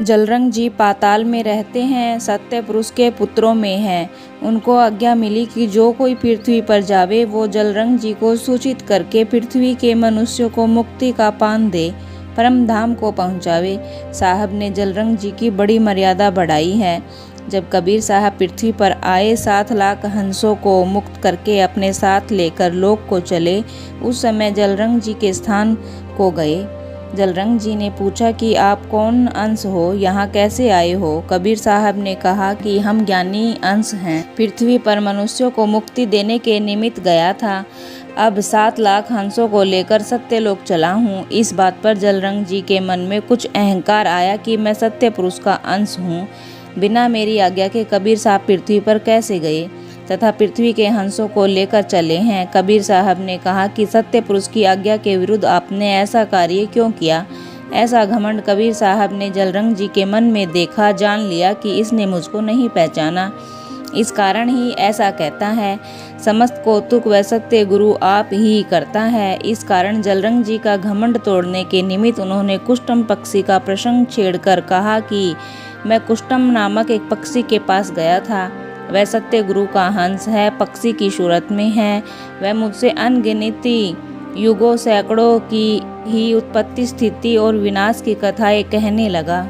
जलरंग जी पाताल में रहते हैं, सत्य पुरुष के पुत्रों में हैं। उनको आज्ञा मिली कि जो कोई पृथ्वी पर जावे वो जलरंग जी को सूचित करके पृथ्वी के मनुष्यों को मुक्ति का पान दे, परम धाम को पहुँचावे। साहब ने जलरंग जी की बड़ी मर्यादा बढ़ाई है। जब कबीर साहब पृथ्वी पर आए, 7 लाख हंसों को मुक्त करके अपने साथ लेकर लोक को चले, उस समय जलरंग जी के स्थान को गए। जलरंग जी ने पूछा कि आप कौन अंश हो, यहाँ कैसे आए हो? कबीर साहब ने कहा कि हम ज्ञानी अंश हैं, पृथ्वी पर मनुष्यों को मुक्ति देने के निमित्त गया था। अब 7 लाख हंसों को लेकर सत्यलोक चला हूँ। इस बात पर जलरंग जी के मन में कुछ अहंकार आया कि मैं सत्य पुरुष का अंश हूँ। बिना मेरी आज्ञा के कबीर साहब पृथ्वी पर कैसे गए तथा पृथ्वी के हंसों को लेकर चले हैं? कबीर साहब ने कहा कि सत्य पुरुष की आज्ञा के विरुद्ध आपने ऐसा कार्य क्यों किया? ऐसा घमंड कबीर साहब ने जलरंग जी के मन में देखा, जान लिया कि इसने मुझको नहीं पहचाना, इस कारण ही ऐसा कहता है। समस्त कौतुक व सत्य गुरु आप ही करता है। इस कारण जलरंग जी का घमंड तोड़ने के निमित्त उन्होंने कुष्टम पक्षी का प्रसंग छेड़कर कहा कि मैं कुष्टम नामक एक पक्षी के पास गया था। वह सत्य गुरु का हंस है, पक्षी की सूरत में है। वह मुझसे अनगिनती युगों सैकड़ों की ही उत्पत्ति, स्थिति और विनाश की कथाएं कहने लगा।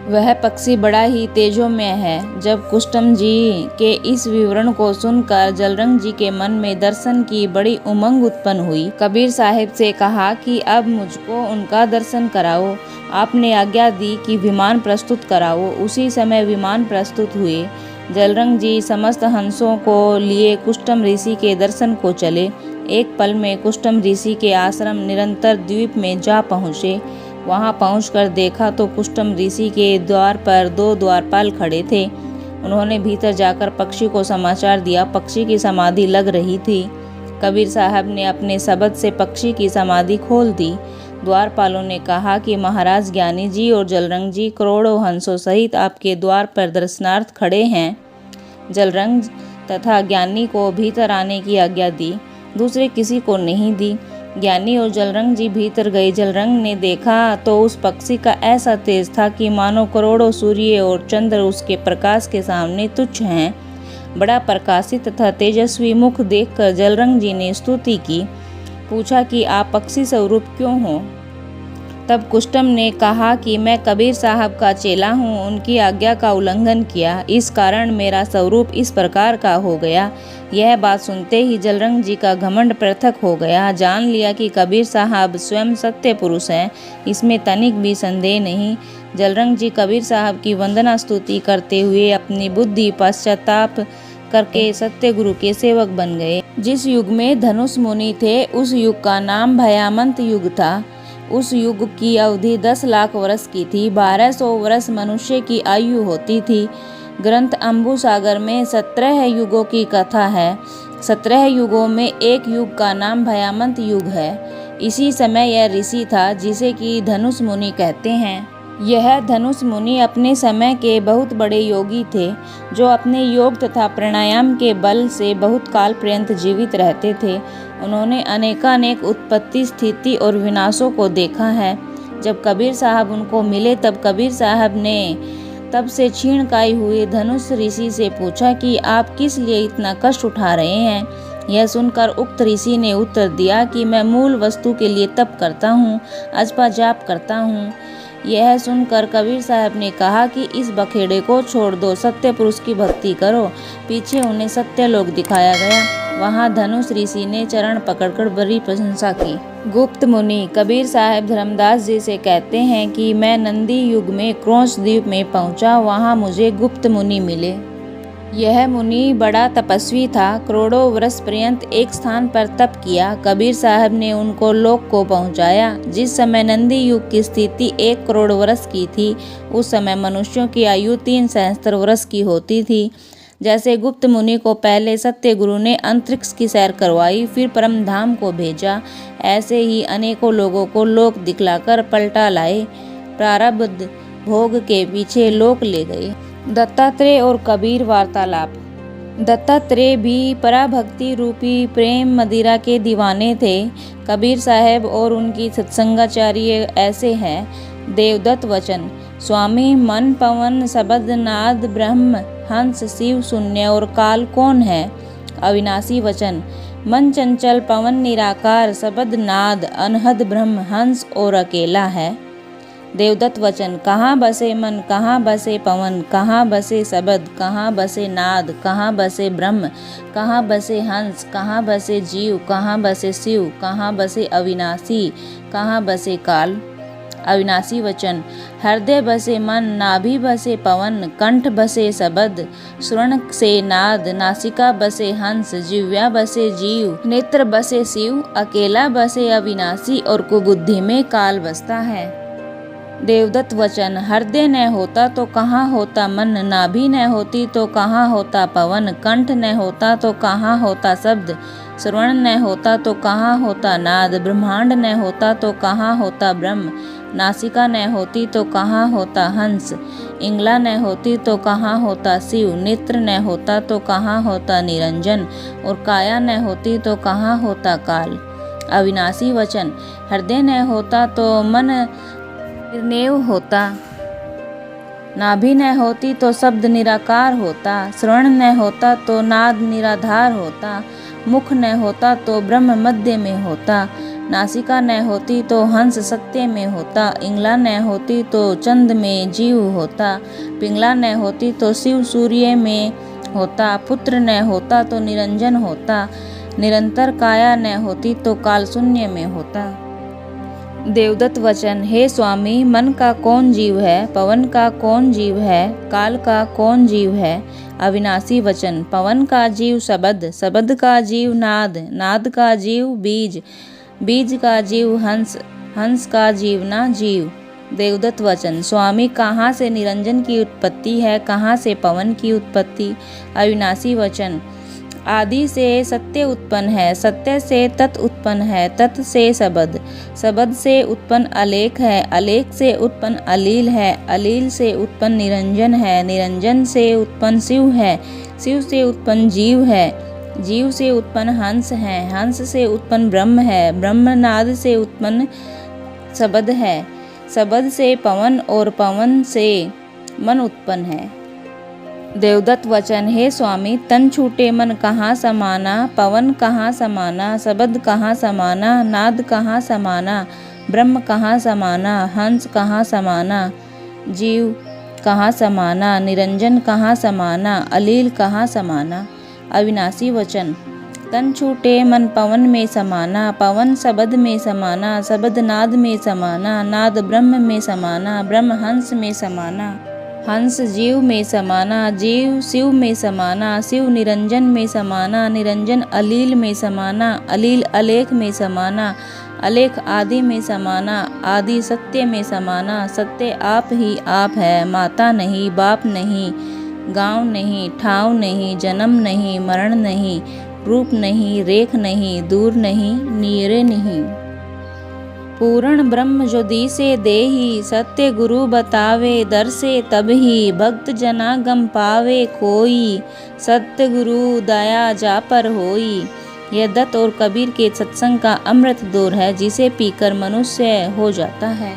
वह पक्षी बड़ा ही तेजोमय है। जब कुष्टम जी के इस विवरण को सुनकर जलरंग जी के मन में दर्शन की बड़ी उमंग उत्पन्न हुई। कबीर साहिब से कहा कि अब मुझको उनका दर्शन कराओ। आपने आज्ञा दी कि विमान प्रस्तुत कराओ। उसी समय विमान प्रस्तुत हुए। जलरंग जी समस्त हंसों को लिए कुष्टम ऋषि के दर्शन को चले। एक पल में कुष्टम ऋषि के आश्रम निरंतर द्वीप में जा पहुँचे। वहां पहुंचकर देखा तो कुष्टम ऋषि के द्वार पर 2 द्वारपाल खड़े थे। उन्होंने भीतर जाकर पक्षी को समाचार दिया। पक्षी की समाधि लग रही थी। कबीर साहब ने अपने शब्द से पक्षी की समाधि खोल दी। द्वारपालों ने कहा कि महाराज ज्ञानी जी और जलरंग जी करोड़ों हंसों सहित आपके द्वार पर दर्शनार्थ खड़े हैं। जलरंग तथा ज्ञानी को भीतर आने की आज्ञा दी, दूसरे किसी को नहीं दी। ज्ञानी और जलरंग जी भीतर गए। जलरंग ने देखा तो उस पक्षी का ऐसा तेज था कि मानो करोड़ों सूर्य और चंद्र उसके प्रकाश के सामने तुच्छ हैं। बड़ा प्रकाशित तथा तेजस्वी मुख देखकर जलरंग जी ने स्तुति की। पूछा कि आप पक्षी स्वरूप क्यों हो? तब कुष्टम ने कहा कि मैं कबीर साहब का चेला हूँ, उनकी आज्ञा का उल्लंघन किया, इस कारण मेरा स्वरूप इस प्रकार का हो गया। यह बात सुनते ही जलरंग जी का घमंड पृथक हो गया। जान लिया कि कबीर साहब स्वयं सत्य पुरुष हैं, इसमें तनिक भी संदेह नहीं। जलरंग जी कबीर साहब की वंदना स्तुति करते हुए अपनी बुद्धि पश्चाताप करके सत्य गुरु के सेवक बन गए। जिस युग में धनुष मुनि थे उस युग का नाम भयामंत युग था। उस युग की अवधि 10 लाख वर्ष की थी। 1200 वर्ष मनुष्य की आयु होती थी। ग्रंथ अम्बु सागर में 17 युगों की कथा है। 17 युगों में एक युग का नाम भयामंत युग है। इसी समय यह ऋषि था जिसे कि धनुष मुनि कहते हैं। यह धनुष मुनि अपने समय के बहुत बड़े योगी थे, जो अपने योग तथा प्राणायाम के बल से बहुत काल पर्यंत जीवित रहते थे। उन्होंने अनेकानेक उत्पत्ति, स्थिति और विनाशों को देखा है। जब कबीर साहब उनको मिले तब कबीर साहब ने तब से क्षीणकाय हुए धनुष ऋषि से पूछा कि आप किस लिए इतना कष्ट उठा रहे हैं? यह सुनकर उक्त ऋषि ने उत्तर दिया कि मैं मूल वस्तु के लिए तप करता हूँ, अजपा जाप करता हूँ। यह सुनकर कबीर साहब ने कहा कि इस बखेड़े को छोड़ दो, सत्य पुरुष की भक्ति करो। पीछे उन्हें सत्यलोक दिखाया गया। वहां धनुष ऋषि ने चरण पकड़कर बड़ी प्रशंसा की। गुप्त मुनि कबीर साहब धर्मदास जी से कहते हैं कि मैं नंदी युग में क्रौंच द्वीप में पहुंचा। वहां मुझे गुप्त मुनि मिले। यह मुनि बड़ा तपस्वी था। करोड़ों वर्ष पर्यंत एक स्थान पर तप किया। कबीर साहब ने उनको लोक को पहुंचाया। जिस समय नंदी युग की स्थिति 1 करोड़ वर्ष की थी, उस समय मनुष्यों की आयु 3 सहस्त्र वर्ष की होती थी। जैसे गुप्त मुनि को पहले सत्य गुरु ने अंतरिक्ष की सैर करवाई, फिर परम धाम को भेजा, ऐसे ही अनेकों लोगों को लोक दिखलाकर पलटा लाए। प्रारब्ध भोग के पीछे लोक ले गए। दत्तात्रेय और कबीर वार्तालाप। दत्तात्रेय भी पराभक्ति रूपी प्रेम मदिरा के दीवाने थे। कबीर साहब और उनकी सत्संगाचार्य ऐसे हैं। देवदत्त वचन। स्वामी मन पवन शब्द नाद ब्रह्म हंस शिव शून्य और काल कौन है? अविनाशी वचन मन चंचल पवन निराकार शब्द नाद अनहद ब्रह्म हंस और अकेला है। देवदत्त वचन कहाँ बसे मन, कहाँ बसे पवन, कहाँ बसे शब्द, कहाँ बसे नाद, कहाँ बसे ब्रह्म, कहाँ बसे हंस, कहाँ बसे जीव, कहाँ बसे शिव, कहाँ बसे अविनाशी, कहाँ बसे काल। अविनाशी वचन हृदय बसे मन, नाभि बसे पवन, कंठ बसे शब्द, स्वर्ण से नाद, नासिका बसे हंस, जिह्वा बसे जीव, नेत्र बसे शिव, अकेला बसे अविनाशी और कुबुद्धि में काल बसता है। देवदत्त वचन हृदय न होता तो कहाँ होता मन, नाभि न होती तो कहाँ होता पवन, कंठ न होता तो कहाँ होता शब्द, श्रवण न होता तो कहाँ होता नाद, ब्रह्मांड न होता तो कहाँ होता ब्रह्म, नासिका न होती तो कहाँ होता हंस, इंगला न होती तो कहाँ होता शिव, नेत्र न होता तो कहाँ होता निरंजन और काया न होती तो कहाँ होता काल। अविनाशी वचन हृदय न होता तो मन निर्नेव होता, नाभि न होती तो शब्द निराकार होता, श्रवण न होता तो नाद निराधार होता, मुख न होता तो ब्रह्म मध्य में होता, नासिका न होती तो हंस सत्य में होता, इंगला न होती तो चंद में जीव होता, पिंगला न होती तो शिव सूर्य में होता, पुत्र न होता तो निरंजन होता, निरंतर काया न होती तो काल शून्य में होता। देवदत्त वचन हे स्वामी मन का कौन जीव है, पवन का कौन जीव है, काल का कौन जीव है? अविनाशी वचन पवन का जीव शब्द, शब्द का जीव नाद, नाद का जीव बीज, बीज का जीव हंस, हंस का जीव ना जीव। देवदत्त वचन स्वामी कहाँ से निरंजन की उत्पत्ति है, कहाँ से पवन की उत्पत्ति? अविनाशी वचन आदि से सत्य उत्पन्न है, सत्य से तत् उत्पन्न है, तत् से शब्द, शब्द से उत्पन्न अलेख है, अलेख से उत्पन्न अलील है, अलील से उत्पन्न निरंजन है, निरंजन से उत्पन्न शिव है, शिव से उत्पन्न जीव है, जीव से उत्पन्न हंस है, हंस से उत्पन्न ब्रह्म है, ब्रह्मनाद से उत्पन्न शब्द है, शब्द से पवन और पवन से मन उत्पन्न है। देवदत्त वचन हे स्वामी तन छूटे मन कहाँ समाना, पवन कहाँ समाना, शब्द कहाँ समाना, नाद कहाँ समाना, ब्रह्म कहाँ समाना, हंस कहाँ समाना, जीव कहाँ समाना, निरंजन कहाँ समाना, अलील कहाँ समाना। अविनाशी वचन तन छूटे मन पवन में समाना, पवन शब्द में समाना, शब्द नाद में समाना, नाद ब्रह्म में समाना, ब्रह्म हंस में समाना, हंस जीव में समाना, जीव शिव में समाना, शिव निरंजन में समाना, निरंजन अलील में समाना, अलील अलेख में समाना, अलेख आदि में समाना, आदि सत्य में समाना, सत्य आप ही आप है, माता नहीं, बाप नहीं, गांव नहीं, ठाव नहीं, जन्म नहीं, मरण नहीं, रूप नहीं, रेख नहीं, दूर नहीं, नीरे नहीं। पूर्ण ब्रह्म जो दिसे देहि, सत्य गुरु बतावे दर से तबहि, भक्त जना गम पावे कोई, सत्य गुरु दया जा पर होई। यह दत्त और कबीर के सत्संग का अमृत दौर है जिसे पीकर मनुष्य हो जाता है।